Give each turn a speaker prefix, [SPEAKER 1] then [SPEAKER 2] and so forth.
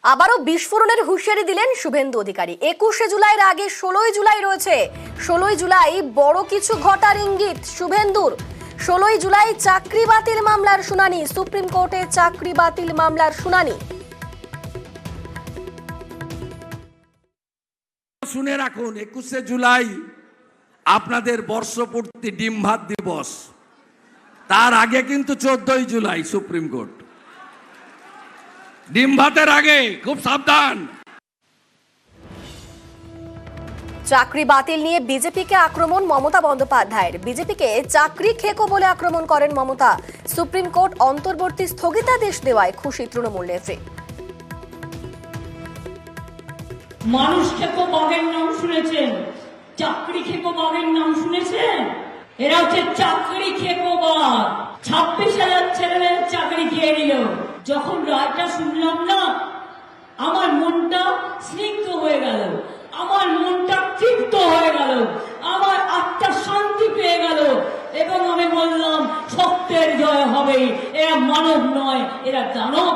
[SPEAKER 1] আবারও বিস্ফোরণের হুঁশিয়ারি দিলেন শুভেন্দু অধিকারী। 21শে জুলাইয়ের আগে 16ই জুলাই রয়েছে। 16ই জুলাই বড় কিছু ঘটার ইঙ্গিত শুভেন্দুর। 16ই জুলাই চাকরি বাতিল মামলার শুনানি, সুপ্রিম কোর্টে চাকরি বাতিল মামলার শুনানি।
[SPEAKER 2] শুনে রাখুন, 21শে জুলাই আপনাদের বর্ষপূর্তি ডিম ভাত দিবস। তার আগে কিন্তু 14ই জুলাই সুপ্রিম কোর্ট। ডিম ভাতের আগে খুব সাবধান।
[SPEAKER 1] চাকরি বাতিল নিয়ে বিজেপিকে আক্রমণ মমতা বন্দ্যোপাধ্যায়ের। বিজেপিকে চাকরি খেকো বলে আক্রমণ করেন মমতা। সুপ্রিম কোর্ট অন্তর্বর্তী স্থগিতাদেশ দেওয়ায় খুশি তৃণমূল নেত্রী।
[SPEAKER 3] মানুষ খেকো বাঘের নাম শুনেছেন, চাকরি খেকো বাঘের নাম শুনেছেন? এরা হচ্ছে চাকরি খেকো বাঘ। 26,000 ছেলেমেয়ের চাকরি খেয়ে নিল। যখন রায়টা শুনলাম না, আমার মনটা স্নিগ্ধ হয়ে গেল, আমার মনটা তৃপ্ত হয়ে গেল, আমার আত্মা শান্তি পেয়ে গেল এবং আমি বললাম সত্যের জয় হবে। এরা মানব নয়, এরা দানব।